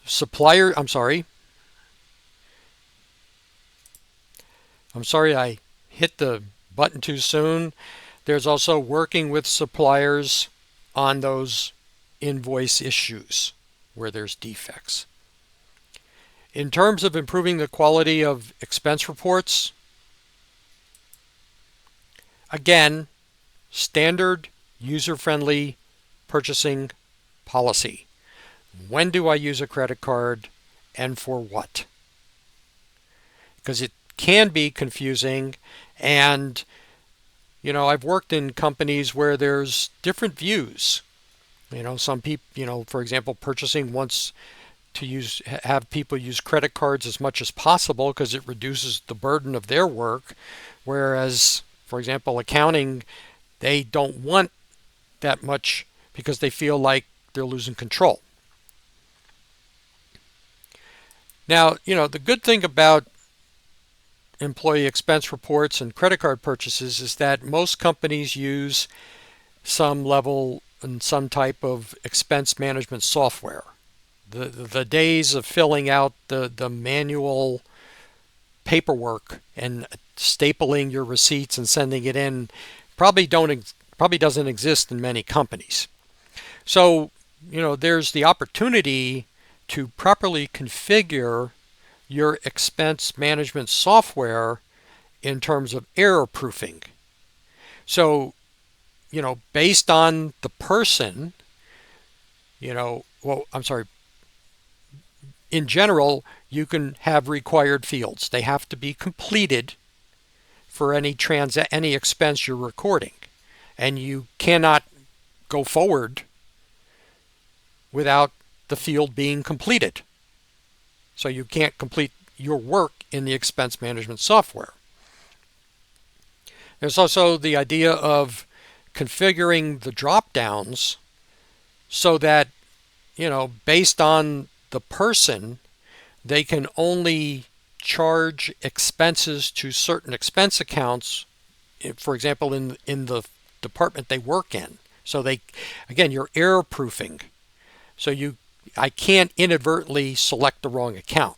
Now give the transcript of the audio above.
supplier, I'm sorry I hit the button too soon. There's also working with suppliers on those invoice issues where there's defects. In terms of improving the quality of expense reports, again, standard user-friendly purchasing policy. When do I use a credit card and for what? Because it can be confusing, and I've worked in companies where there's different views. Some people, for example, purchasing wants to have people use credit cards as much as possible because it reduces the burden of their work, whereas, for example, accounting, they don't want that much because they feel like they're losing control. Now, the good thing about employee expense reports and credit card purchases is that most companies use some level and some type of expense management software. The days of filling out the manual paperwork and stapling your receipts and sending it in probably doesn't exist in many companies. So, there's the opportunity to properly configure your expense management software in terms of error proofing. So, based on the person, in general, you can have required fields. They have to be completed for any expense you're recording, and you cannot go forward without the field being completed. So you can't complete your work in the expense management software. There's also the idea of configuring the drop downs so that, based on the person, they can only charge expenses to certain expense accounts, for example, in the department they work in. So you're error proofing. So I can't inadvertently select the wrong account.